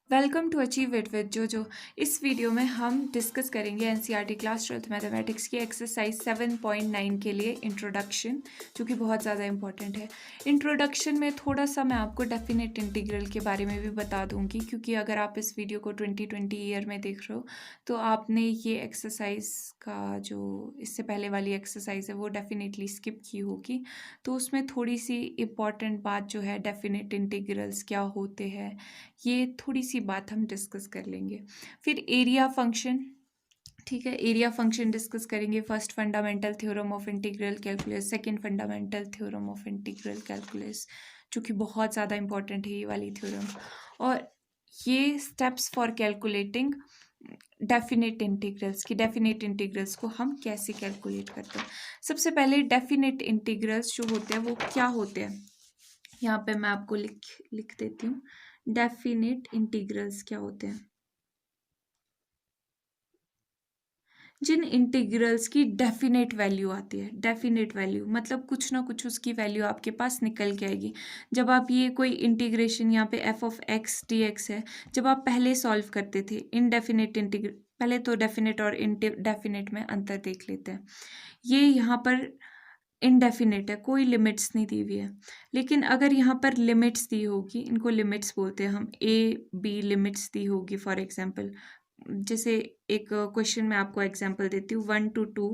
Welcome to achieve it with जो इस video में हम डिस्कस करेंगे एनसीईआरटी क्लास 12th मैथमेटिक्स की एक्सरसाइज 7.9 के लिए इंट्रोडक्शन, जो कि बहुत ज़्यादा इंपॉर्टेंट है। इंट्रोडक्शन में थोड़ा सा मैं आपको डेफिनेट इंटीग्रल के बारे में भी बता दूंगी, क्योंकि अगर आप इस वीडियो को 2020 ईयर में देख रहे हो तो आपने ये एक्सरसाइज का जो इससे पहले वाली एक्सरसाइज है वो डेफिनेटली स्किप की होगी। तो उसमें थोड़ी सी इम्पॉर्टेंट बात जो है डेफिनेट इंटीग्रल्स क्या होते हैं, ये थोड़ी सी बात हम डिस्कस कर लेंगे। फिर एरिया फंक्शन, ठीक है, एरिया फंक्शन डिस्कस करेंगे। First fundamental theorem of integral calculus, second fundamental theorem of integral calculus, जो कि बहुत ज़्यादा इंपॉर्टेंट है ये वाली थ्योरम। और ये steps for calculating definite integrals की, डेफिनेट इंटीग्रल्स को हम कैसे कैलकुलेट करते हैं। सबसे पहले डेफिनेट इंटीग्रल्स जो होते हैं वो क्या होते हैं, यहाँ पे मैं आपको लिख देती हूँ। डेफिनेट इंटीग्रल्स क्या होते हैं? जिन इंटीग्रल्स की डेफिनेट वैल्यू आती है। डेफिनेट वैल्यू मतलब कुछ ना कुछ उसकी वैल्यू आपके पास निकल के आएगी। जब आप ये कोई इंटीग्रेशन, यहाँ पे F of x D x है, जब आप पहले सॉल्व करते थे इनडेफिनेट इंटीग्रल, पहले तो डेफिनेट और इनडेफिनेट में अंतर देख लेते हैं। ये यहाँ पर इनडेफिनेट है, कोई लिमिट्स नहीं दी हुई है। लेकिन अगर यहाँ पर लिमिट्स दी होगी, इनको लिमिट्स बोलते हैं हम, ए बी लिमिट्स दी होगी फॉर एग्जांपल, जैसे एक क्वेश्चन में आपको एग्जांपल देती हूँ, 1 to 2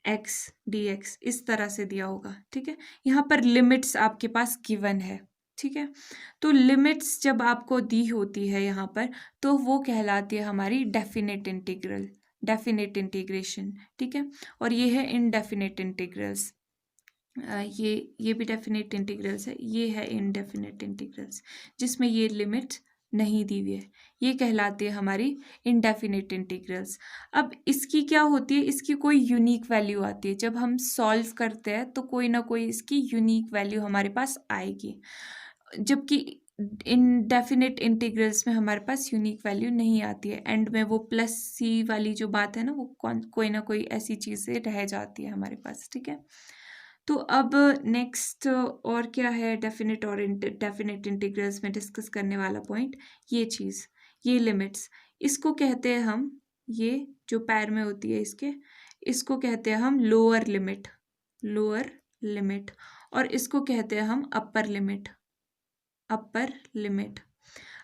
एक्स डी एक्स इस तरह से दिया होगा, ठीक है। यहाँ पर लिमिट्स आपके पास गिवन है, ठीक है। तो लिमिट्स जब आपको दी होती है यहाँ पर, तो वो कहलाती है हमारी डेफिनेट इंटीग्रल, डेफिनेट इंटीग्रेशन, ठीक है। और ये है इनडेफिनेट इंटीग्रल्स। ये भी डेफिनेट इंटीग्रल्स है, ये है इनडेफिनेट इंटीग्रल्स, जिसमें ये लिमिट नहीं दी हुई है, ये कहलाती है हमारी इनडेफिनेट इंटीग्रल्स। अब इसकी क्या होती है, इसकी कोई यूनिक वैल्यू आती है। जब हम सॉल्व करते हैं तो कोई ना कोई इसकी यूनिक वैल्यू हमारे पास आएगी, जबकि इनडेफिनेट इंटीग्रल्स में हमारे पास यूनिक वैल्यू नहीं आती है। एंड में वो प्लस सी वाली जो बात है ना, वो कोई ना कोई ऐसी चीज़ से रह जाती है हमारे पास, ठीक है। तो अब नेक्स्ट और क्या है डेफिनेट और डेफिनेट इंटीग्रल्स में डिस्कस करने वाला पॉइंट, ये चीज़, ये लिमिट्स, इसको कहते हैं हम, ये जो पैर में होती है इसके, इसको कहते हैं हम लोअर लिमिट, लोअर लिमिट। और इसको कहते हैं हम अपर लिमिट, अपर लिमिट।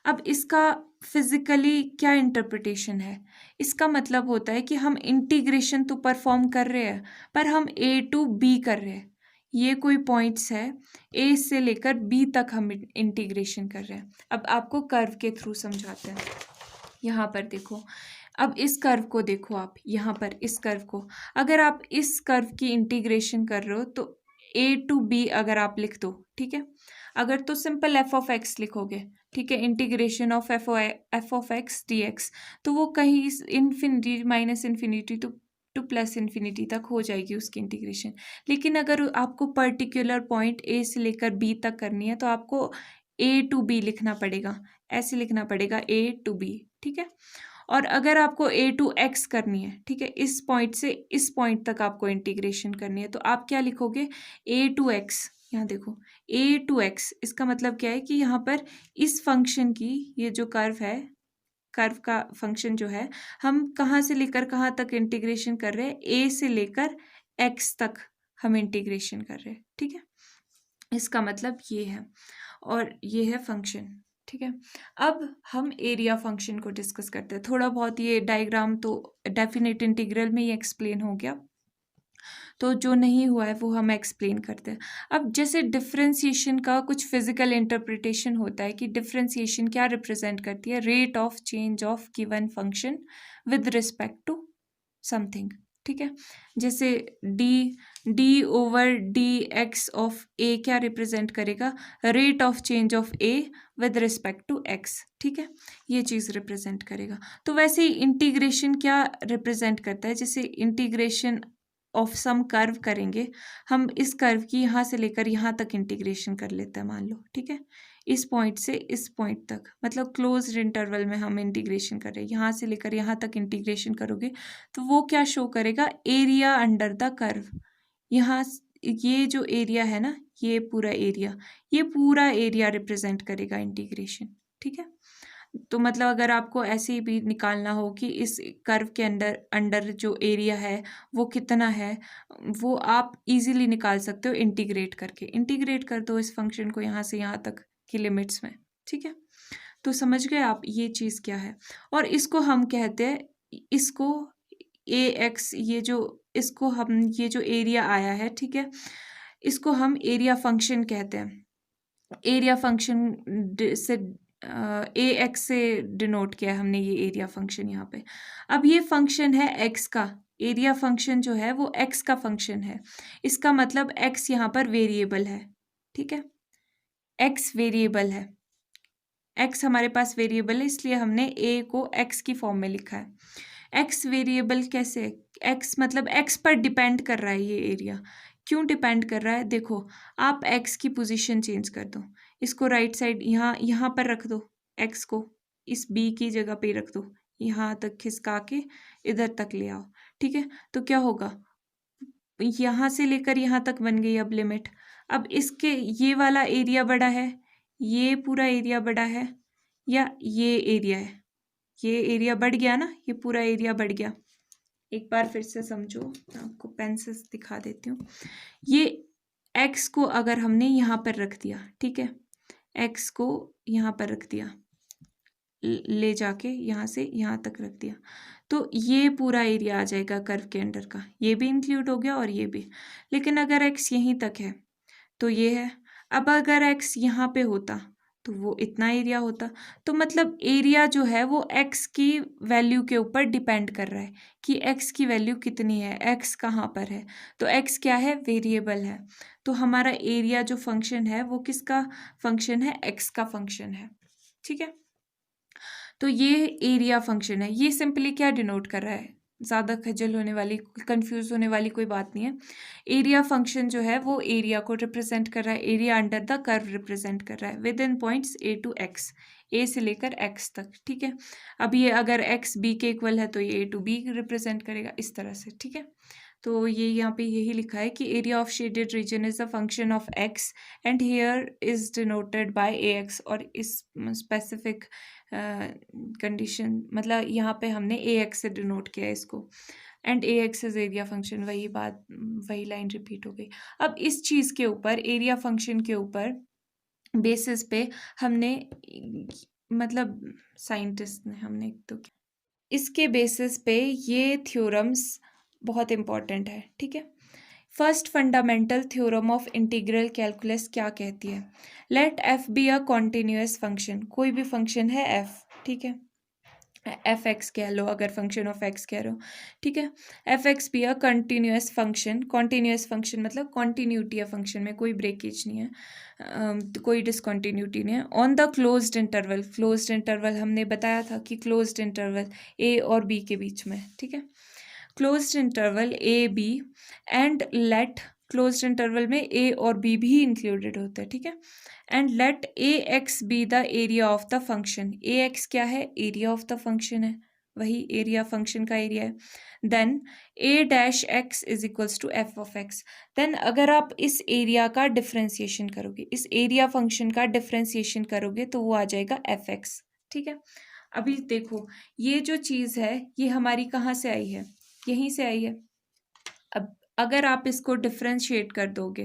अब इसका फिजिकली क्या इंटरप्रिटेशन है, इसका मतलब होता है कि हम इंटीग्रेशन तो परफॉर्म कर रहे हैं, पर हम ए टू बी कर रहे हैं। ये कोई पॉइंट्स है, ए से लेकर बी तक हम इंटीग्रेशन कर रहे हैं। अब आपको कर्व के थ्रू समझाते हैं। यहाँ पर देखो, अब इस कर्व को देखो आप, यहाँ पर इस कर्व को, अगर आप इस कर्व की इंटीग्रेशन कर रहे हो तो ए टू बी अगर आप लिख दो, ठीक है। अगर तो सिंपल एफ ऑफ एक्स लिखोगे, ठीक है, integration of F of x D x, तो वो कहीं infinity minus infinity two plus infinity तक हो जाएगी उसकी इंटीग्रेशन। लेकिन अगर आपको पर्टिकुलर पॉइंट ए से लेकर बी तक करनी है तो आपको ए टू बी लिखना पड़ेगा, ऐसे लिखना पड़ेगा ए टू बी, ठीक है। और अगर आपको ए टू एक्स करनी है, ठीक है, इस पॉइंट से इस पॉइंट तक आपको इंटीग्रेशन करनी है, तो आप क्या लिखोगे, ए टू एक्स। यहाँ देखो, ए टू एक्स, इसका मतलब क्या है कि यहाँ पर इस फंक्शन की, ये जो कर्व है, कर्व का फंक्शन जो है, हम कहाँ से लेकर कहाँ तक इंटीग्रेशन कर रहे हैं, ए से लेकर एक्स तक हम इंटीग्रेशन कर रहे हैं, ठीक है। इसका मतलब ये है, और ये है फंक्शन, ठीक है। अब हम एरिया फंक्शन को डिस्कस करते हैं। थोड़ा बहुत ये डायग्राम तो डेफिनेट इंटीग्रल में ही एक्सप्लेन हो गया, तो जो नहीं हुआ है वो हम एक्सप्लेन करते हैं। अब जैसे डिफरेंशिएशन का कुछ फिजिकल इंटरप्रिटेशन होता है कि डिफरेंशिएशन क्या रिप्रेजेंट करती है, rate of change of given function with respect to something, ठीक है। जैसे D over D X of A क्या रिप्रेजेंट करेगा, rate of change of A with respect to X, ठीक है, ये चीज़ रिप्रेजेंट करेगा। तो वैसे ही इंटीग्रेशन क्या रिप्रेजेंट करता है, जैसे इंटीग्रेशन ऑफ सम कर्व करेंगे, हम इस कर्व की यहाँ से लेकर यहाँ तक इंटीग्रेशन कर लेते हैं, मान लो, ठीक है, इस पॉइंट से इस पॉइंट तक, मतलब क्लोज्ड इंटरवल में हम इंटीग्रेशन कर रहे हैं, यहाँ से लेकर यहाँ तक इंटीग्रेशन करोगे तो वो क्या शो करेगा, एरिया अंडर द कर्व। यहाँ ये जो एरिया है ना, ये पूरा एरिया, ये पूरा एरिया रिप्रेजेंट करेगा इंटीग्रेशन, ठीक है। तो मतलब अगर आपको ऐसे ही भी निकालना हो कि इस कर्व के अंदर अंडर जो एरिया है वो कितना है, वो आप इजीली निकाल सकते हो इंटीग्रेट करके। इंटीग्रेट कर दो इस फंक्शन को यहाँ से यहाँ तक की लिमिट्स में, ठीक है। तो समझ गए आप ये चीज़ क्या है। और इसको हम कहते हैं, इसको ए एक्स, ये जो इसको हम, ये जो एरिया आया है, ठीक है, इसको हम एरिया फंक्शन कहते हैं। एरिया फंक्शन से ए एक्स से डिनोट किया है हमने ये एरिया फंक्शन यहाँ पे। अब ये फंक्शन है एक्स का, एरिया फंक्शन जो है वो एक्स का फंक्शन है। इसका मतलब एक्स यहाँ पर वेरिएबल है, ठीक है, एक्स वेरिएबल है, एक्स हमारे पास वेरिएबल है, इसलिए हमने ए को एक्स की फॉर्म में लिखा है। एक्स वेरिएबल कैसे, एक्स मतलब एक्स पर डिपेंड कर रहा है ये एरिया। क्यों डिपेंड कर रहा है, देखो आप एक्स की पोजीशन चेंज कर दो, इसको राइट साइड यहाँ यहाँ पर रख दो, एक्स को इस बी की जगह पे रख दो, यहाँ तक खिसका के इधर तक ले आओ, ठीक है। तो क्या होगा, यहाँ से लेकर यहाँ तक बन गई अब लिमिट। अब इसके ये वाला एरिया बड़ा है, ये पूरा एरिया बड़ा है, या ये एरिया है, ये एरिया बढ़ गया ना, ये पूरा एरिया बढ़ गया। एक बार फिर से समझो, मैं आपको पेन से दिखा देती हूँ। ये एक्स को अगर हमने यहाँ पर रख दिया, ठीक है, एक्स को यहाँ पर रख दिया, ले जाके यहाँ से यहाँ तक रख दिया, तो ये पूरा एरिया आ जाएगा कर्व के अंडर का, ये भी इंक्लूड हो गया और ये भी। लेकिन अगर एक्स यहीं तक है तो ये है। अब अगर एक्स यहाँ पे होता तो वो इतना एरिया होता। तो मतलब एरिया जो है वो एक्स की वैल्यू के ऊपर डिपेंड कर रहा है कि एक्स की वैल्यू कितनी है, एक्स कहाँ पर है। तो एक्स क्या है, वेरिएबल है। तो हमारा एरिया जो फंक्शन है वो किसका फंक्शन है, एक्स का फंक्शन है, ठीक है। तो ये एरिया फंक्शन है। ये सिंपली क्या डिनोट कर रहा है, ज़्यादा खजल होने वाली, कंफ्यूज होने वाली कोई बात नहीं है। एरिया फंक्शन जो है वो एरिया को रिप्रेजेंट कर रहा है, area under the curve represent कर रहा है within points A to X, A से लेकर एक्स तक, ठीक है। अब ये अगर एक्स बी के इक्वल है तो ये ए टू बी रिप्रेजेंट करेगा इस तरह से, ठीक है। तो ये यहाँ पे यही लिखा है कि area of shaded region is a function of x and here is denoted by A x. और इस स्पेसिफिक कंडीशन मतलब यहाँ पे हमने ए एक्स से डिनोट किया है इसको, and A x is area function. वही बात, वही लाइन रिपीट हो गई। अब इस चीज़ के ऊपर, एरिया फंक्शन के ऊपर बेसिस पे हमने, मतलब साइंटिस्ट ने, हमने तो इसके बेसिस पे ये थ्योरम्स बहुत इंपॉर्टेंट है, ठीक है। First fundamental theorem of integral calculus क्या कहती है, let f be a continuous function. कोई भी फंक्शन है एफ, ठीक है, एफ एक्स कह लो अगर फंक्शन ऑफ एक्स कह रहे हो, ठीक है। F x be a continuous function, continuous function मतलब कॉन्टिन्यूटी है फंक्शन में, कोई ब्रेकेज नहीं है, तो कोई डिसकॉन्टिन्यूटी नहीं है। On the closed interval, closed interval हमने बताया था कि क्लोज्ड इंटरवल ए और बी के बीच में, ठीक है, closed interval a b and let, closed interval में ए और बी भी इंक्लूडेड होते हैं, ठीक है। And let a x be the area of the function. A x क्या है, एरिया ऑफ द फंक्शन है, वही एरिया फंक्शन का एरिया है। Then a dash x is equals to f of x. Then अगर आप इस एरिया का डिफ्रेंसिएशन करोगे, इस एरिया फंक्शन का डिफ्रेंसिएशन करोगे तो वो आ जाएगा एफ एक्स, ठीक है। अभी देखो ये जो चीज़ है ये हमारी कहाँ से आई है, यहीं से आई है। अब अगर आप इसको डिफ्रेंशिएट कर दोगे,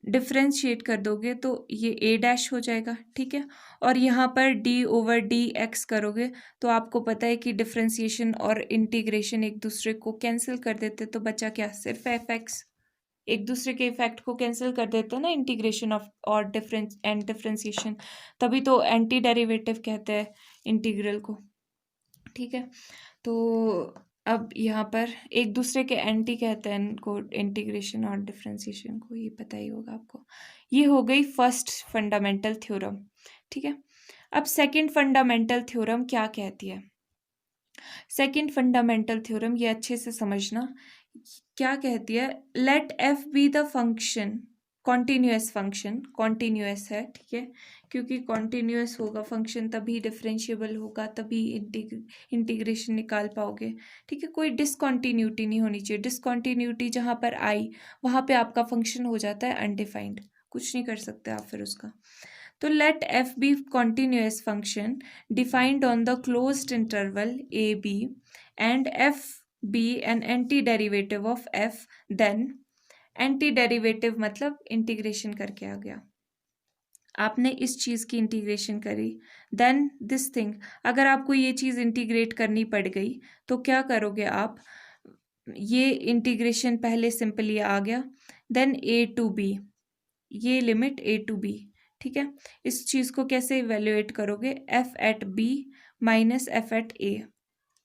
डिफ्रेंशिएट कर दोगे तो ये ए डैश हो जाएगा, ठीक है। और यहाँ पर डी ओवर डी एक्स करोगे तो आपको पता है कि डिफ्रेंशिएशन और इंटीग्रेशन एक दूसरे को कैंसिल कर देते, तो बचा क्या, सिर्फ एफ एक्स। एक दूसरे के इफेक्ट को कैंसिल कर देते हैं ना इंटीग्रेशन ऑफ और डिफरेंस एंड डिफ्रेंशिएशन, तभी तो एंटी डेरिवेटिव कहते हैं इंटीग्रल को, ठीक है। तो अब यहाँ पर एक दूसरे के एंटी कहते हैं इनको, इंटीग्रेशन और डिफरेंशिएशन को, ये पता ही होगा आपको। ये हो गई फर्स्ट फंडामेंटल थ्योरम, ठीक है। अब सेकंड फंडामेंटल थ्योरम क्या कहती है, सेकंड फंडामेंटल थ्योरम ये अच्छे से समझना, क्या कहती है, let f be the function, continuous function, continuous है, ठीक है, क्योंकि कॉन्टिन्यूअस होगा फंक्शन तभी डिफरेंशिएबल होगा, तभी इंटीग्रेशन निकाल पाओगे, ठीक है। कोई डिसकॉन्टिन्यूटी नहीं होनी चाहिए, डिसकॉन्टिन्यूटी जहाँ पर आई वहाँ पे आपका फंक्शन हो जाता है अनडिफाइंड, कुछ नहीं कर सकते आप फिर उसका। तो let f be continuous function defined on the closed interval a b and f be an anti derivative of f, then anti derivative मतलब इंटीग्रेशन करके आ गया, आपने इस चीज़ की इंटीग्रेशन करी, देन दिस थिंग, अगर आपको ये चीज़ इंटीग्रेट करनी पड़ गई तो क्या करोगे आप, ये इंटीग्रेशन पहले सिंपली आ गया, देन ए टू बी, ये लिमिट ए टू बी, ठीक है। इस चीज़ को कैसे इवेल्युएट करोगे, F at B minus F at A.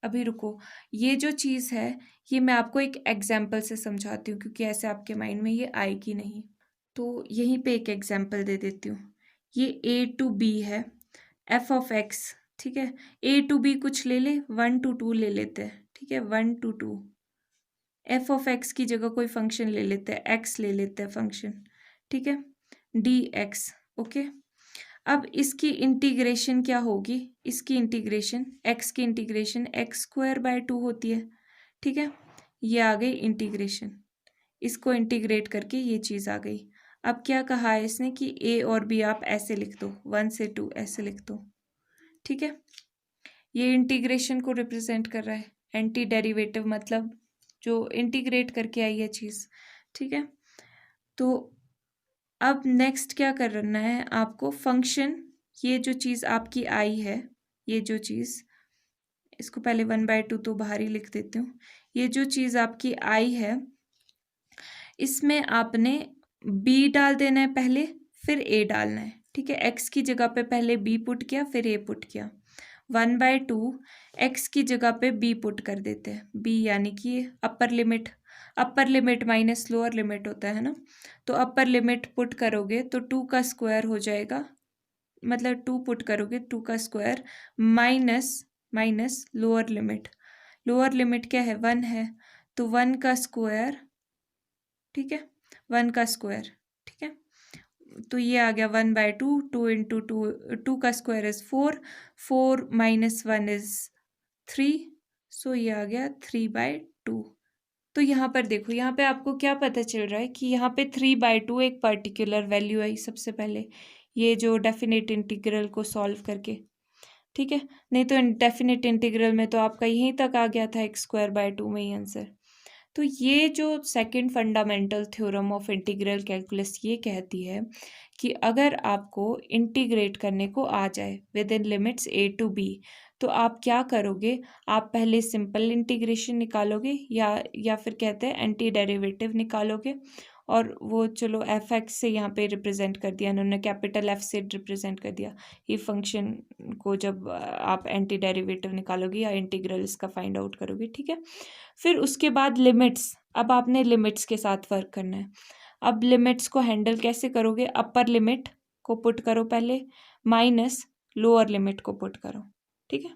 अभी रुको, ये जो चीज़ है ये मैं आपको एक एग्जाम्पल से समझाती हूँ, क्योंकि ऐसे आपके माइंड में ये आएगी नहीं। तो यहीं पे एक एग्जाम्पल दे देती हूँ। ये ए टू बी है, एफ ऑफ एक्स, ठीक है। ए टू बी कुछ ले ले, 1 to 2 ले लेते हैं, ठीक है, 1 to 2। एफ ऑफ एक्स की जगह कोई फंक्शन ले लेते हैं, एक्स ले लेते हैं फंक्शन, ठीक है, डी एक्स, ओके। अब इसकी इंटीग्रेशन क्या होगी, इसकी इंटीग्रेशन, एक्स की इंटीग्रेशन एक्स स्क्वायर बाय 2 होती है, ठीक है। ये आ गई इंटीग्रेशन, इसको इंटीग्रेट करके ये चीज़ आ गई। अब क्या कहा है इसने कि ए और बी आप ऐसे लिख दो, 1 से 2 ऐसे लिख दो, ठीक है। ये इंटीग्रेशन को रिप्रेजेंट कर रहा है, एंटी डेरिवेटिव मतलब जो इंटीग्रेट करके आई है चीज़, ठीक है। तो अब नेक्स्ट क्या करना है आपको, फंक्शन, ये जो चीज़ आपकी आई है, ये जो चीज़, इसको पहले 1/2 तो बाहर ही लिख देती हूँ, ये जो चीज़ आपकी आई है इसमें आपने बी डाल देना है पहले, फिर ए डालना है, ठीक है। एक्स की जगह पे पहले बी पुट किया, फिर ए पुट किया, 1/2 एक्स की जगह पे बी पुट कर देते हैं, बी यानी कि अपर लिमिट माइनस लोअर लिमिट होता है ना, तो अपर लिमिट पुट करोगे तो 2 का स्क्वायर हो जाएगा, मतलब 2 पुट करोगे 2 का स्क्वायर माइनस लोअर लिमिट क्या है, 1 है, तो 1 का स्क्वायर, ठीक है, 1 का स्क्वायर, ठीक है। तो ये आ गया 1/2, 2 इंटू 2 का स्क्वायर इज 4 माइनस 1 इज 3, सो ये आ गया 3/2। तो यहाँ पर देखो, यहाँ पे आपको क्या पता चल रहा है कि यहाँ पे 3/2 एक पर्टिकुलर वैल्यू आई सबसे पहले, ये जो डेफिनेट इंटीग्रल को सॉल्व करके, ठीक है। नहीं तो डेफिनेट इंटीग्रल में तो आपका यहीं तक आ गया था x²/2 में ही आंसर। तो ये जो second fundamental theorem of integral calculus ये कहती है कि अगर आपको इंटीग्रेट करने को आ जाए with in limits a to b, तो आप क्या करोगे, आप पहले सिंपल इंटीग्रेशन निकालोगे या फिर कहते हैं एंटी डेरिवेटिव निकालोगे, और वो चलो एफ एक्स से यहाँ पे रिप्रेजेंट कर दिया इन्होंने, कैपिटल एफ से रिप्रेजेंट कर दिया ये फंक्शन को, जब आप एंटी डेरिवेटिव निकालोगे या इंटीग्रल इसका फाइंड आउट करोगे, ठीक है। फिर उसके बाद लिमिट्स, अब आपने लिमिट्स के साथ वर्क करना है। अब लिमिट्स को हैंडल कैसे करोगे, अपर लिमिट को पुट करो पहले, माइनस लोअर लिमिट को पुट करो, ठीक है।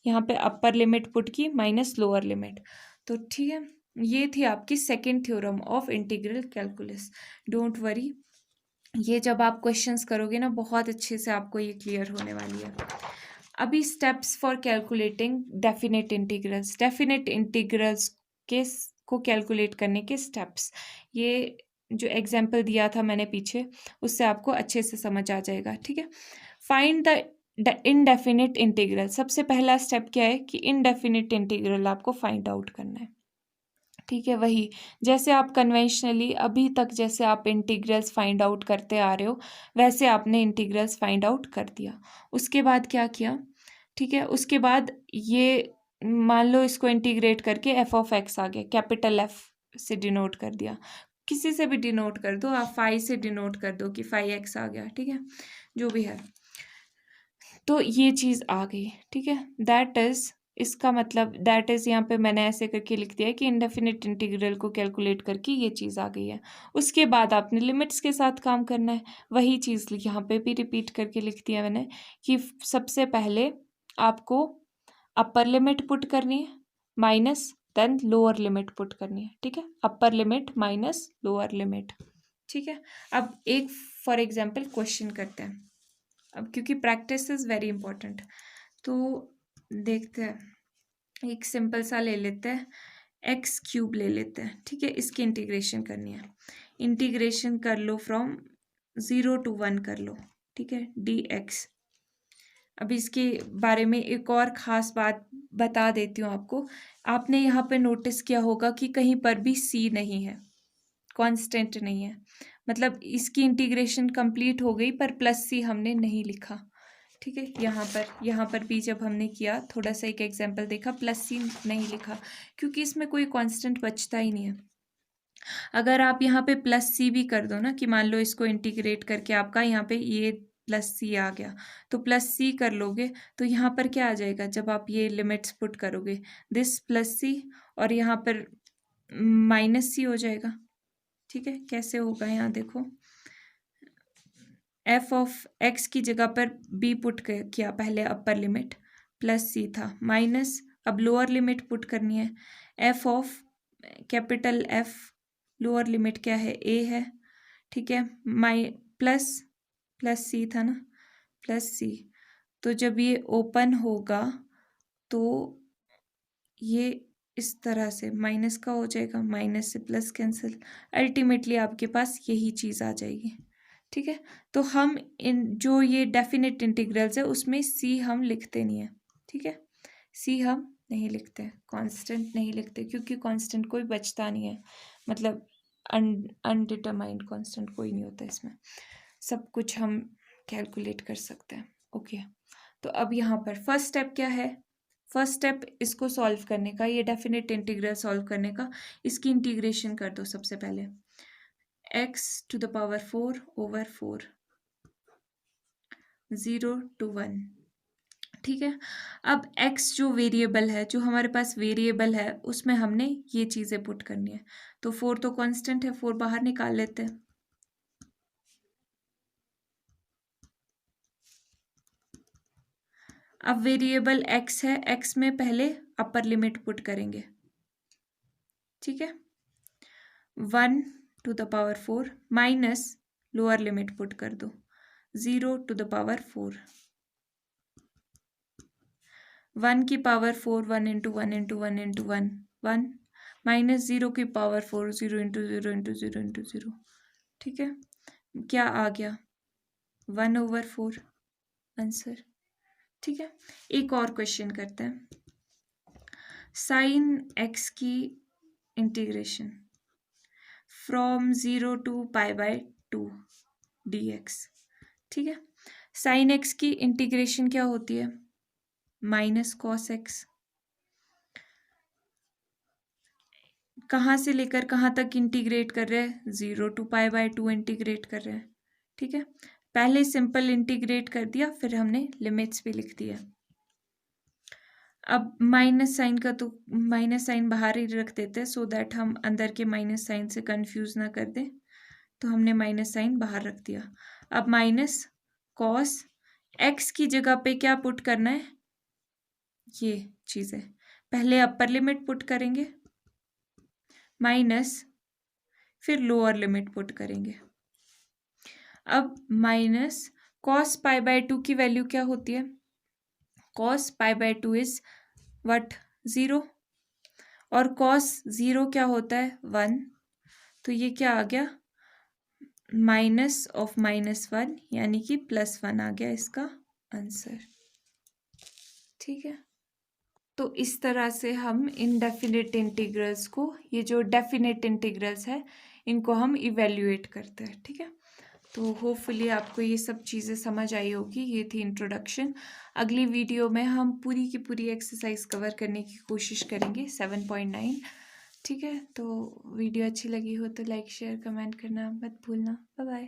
यहाँ पे अपर लिमिट पुट की माइनस लोअर लिमिट, तो ठीक है, ये थी आपकी second theorem of integral calculus. Don't worry, ये जब आप क्वेश्चंस करोगे ना बहुत अच्छे से आपको ये क्लियर होने वाली है। अभी steps for calculating definite integrals के को कैलकुलेट करने के स्टेप्स, ये जो एग्जांपल दिया था मैंने पीछे उससे आपको अच्छे से समझ आ जाएगा, ठीक है। फाइंड द इनडेफिनिट इंटीग्रल, सबसे पहला स्टेप क्या है कि इनडेफिनिट इंटीग्रल आपको फाइंड आउट करना है, ठीक है। वही जैसे आप कन्वेंशनली अभी तक जैसे आप इंटीग्रल्स फाइंड आउट करते आ रहे हो वैसे आपने इंटीग्रल्स फाइंड आउट कर दिया। उसके बाद क्या किया, ठीक है, उसके बाद ये मान लो इसको इंटीग्रेट करके एफ ऑफ एक्स आ गया, कैपिटल एफ से डिनोट कर दिया, किसी से भी डिनोट कर दो आप, 5 से डिनोट कर दो कि 5x आ गया, ठीक है, जो भी है। तो ये चीज़ आ गई, ठीक है, दैट इज़, इसका मतलब दैट इज़ यहाँ पे मैंने ऐसे करके लिख दिया है कि इनडेफिनिट इंटीग्रल को कैलकुलेट करके ये चीज़ आ गई है। उसके बाद आपने लिमिट्स के साथ काम करना है, वही चीज़ यहाँ पे भी रिपीट करके लिख दिया मैंने कि सबसे पहले आपको अपर लिमिट पुट करनी है minus then lower limit put करनी है, ठीक है, upper limit minus lower limit, ठीक है। अब एक फॉर एग्जाम्पल क्वेश्चन करते हैं, अब क्योंकि प्रैक्टिस इज़ वेरी इंपॉर्टेंट, तो देखते हैं, एक सिंपल सा ले लेते हैं, x³ ले लेते हैं, ठीक है, इसकी इंटीग्रेशन करनी है, इंटीग्रेशन कर लो फ्रॉम 0 to 1 कर लो, ठीक है, dx। अब इसके बारे में एक और ख़ास बात बता देती हूँ आपको। आपने यहाँ पे नोटिस किया होगा कि कहीं पर भी c नहीं है, कांस्टेंट नहीं है, मतलब इसकी इंटीग्रेशन कंप्लीट हो गई पर प्लस c हमने नहीं लिखा। ठीक है, यहाँ पर भी जब हमने किया, थोड़ा सा एक एग्जांपल देखा, प्लस c नहीं लिखा क्योंकि इसमें कोई कांस्टेंट बचता ही नहीं है। अगर आप यहाँ पे प्लस c भी कर दो ना, कि मान लो इसको इंटीग्रेट करके आपका यहाँ पे ये प्लस c आ गया, तो प्लस c कर लोगे तो यहाँ पर क्या आ जाएगा, जब आप ये लिमिट्स पुट करोगे, दिस प्लस c और यहाँ पर माइनस c हो जाएगा। ठीक है, कैसे होगा, यहाँ देखो, एफ ऑफ एक्स की जगह पर b पुट किया, पहले अपर लिमिट प्लस c था, माइनस अब लोअर लिमिट पुट करनी है, F of capital F, lower limit क्या है, a है। ठीक है, प्लस c था ना, प्लस c, तो जब ये ओपन होगा तो ये इस तरह से माइनस का हो जाएगा, माइनस से प्लस कैंसिल, अल्टीमेटली आपके पास यही चीज़ आ जाएगी। ठीक है, तो हम इन जो ये डेफिनेट इंटीग्रल्स है उसमें c हम लिखते नहीं है। ठीक है, c हम नहीं लिखते, कांस्टेंट नहीं लिखते, क्योंकि कांस्टेंट कोई बचता नहीं है, मतलब अनडिटरमाइंड कांस्टेंट कोई नहीं होता इसमें, सब कुछ हम कैलकुलेट कर सकते हैं। ओके, तो अब यहाँ पर फर्स्ट स्टेप क्या है, फर्स्ट स्टेप इसको सॉल्व करने का, ये डेफिनेट इंटीग्रल सॉल्व करने का, इसकी इंटीग्रेशन कर दो सबसे पहले, x to the power 4 over 4, 0 to 1। ठीक है, अब x जो वेरिएबल है, जो हमारे पास वेरिएबल है, उसमें हमने ये चीज़ें पुट करनी है, तो 4 तो कांस्टेंट है, 4 बाहर निकाल लेते हैं। अब वेरिएबल x है, x में पहले अपर लिमिट पुट करेंगे। ठीक है, 1 to the power 4 minus lower limit put कर दो, 0 to the power 4, 1 की power 4, 1 into 1 into 1 into 1 1, minus 0 की पावर 4, 0 इंटू 0 इंटू 0 इंटू 0। ठीक है, क्या आ गया, 1 over 4 आंसर। ठीक है, एक और क्वेश्चन करते हैं, साइन एक्स की integration from 0 to pi by 2 dx। ठीक है, साइन एक्स की इंटीग्रेशन क्या होती है, माइनस कॉस एक्स, कहाँ से लेकर कहाँ तक इंटीग्रेट कर रहे हैं, 0 टू पाई बाय 2 इंटीग्रेट कर रहे हैं। ठीक है, पहले सिंपल इंटीग्रेट कर दिया, फिर हमने लिमिट्स भी लिख दिया। अब माइनस साइन का तो माइनस साइन बाहर ही रख देते हैं, सो दैट हम अंदर के माइनस साइन से कंफ्यूज ना कर दें, तो हमने माइनस साइन बाहर रख दिया। अब माइनस कॉस एक्स की जगह पे क्या पुट करना है, ये चीज़ें पहले अपर लिमिट पुट करेंगे, माइनस फिर लोअर लिमिट पुट करेंगे। अब माइनस कॉस पाई बाय 2 की वैल्यू क्या होती है, cos pi by 2 is what, 0, और कॉस 0 क्या होता है, 1, तो ये क्या आ गया, माइनस ऑफ -1, यानी कि +1 आ गया इसका आंसर। ठीक है, तो इस तरह से हम इनडेफिनेट इंटीग्रल्स को, ये जो डेफिनेट इंटीग्रल्स है, इनको हम इवेल्युएट करते हैं। ठीक है, तो होपफुली आपको ये सब चीज़ें समझ आई होगी। ये थी इंट्रोडक्शन। अगली वीडियो में हम पूरी की पूरी एक्सरसाइज कवर करने की कोशिश करेंगे 7.9। ठीक है, तो वीडियो अच्छी लगी हो तो लाइक शेयर कमेंट करना मत भूलना। Bye bye.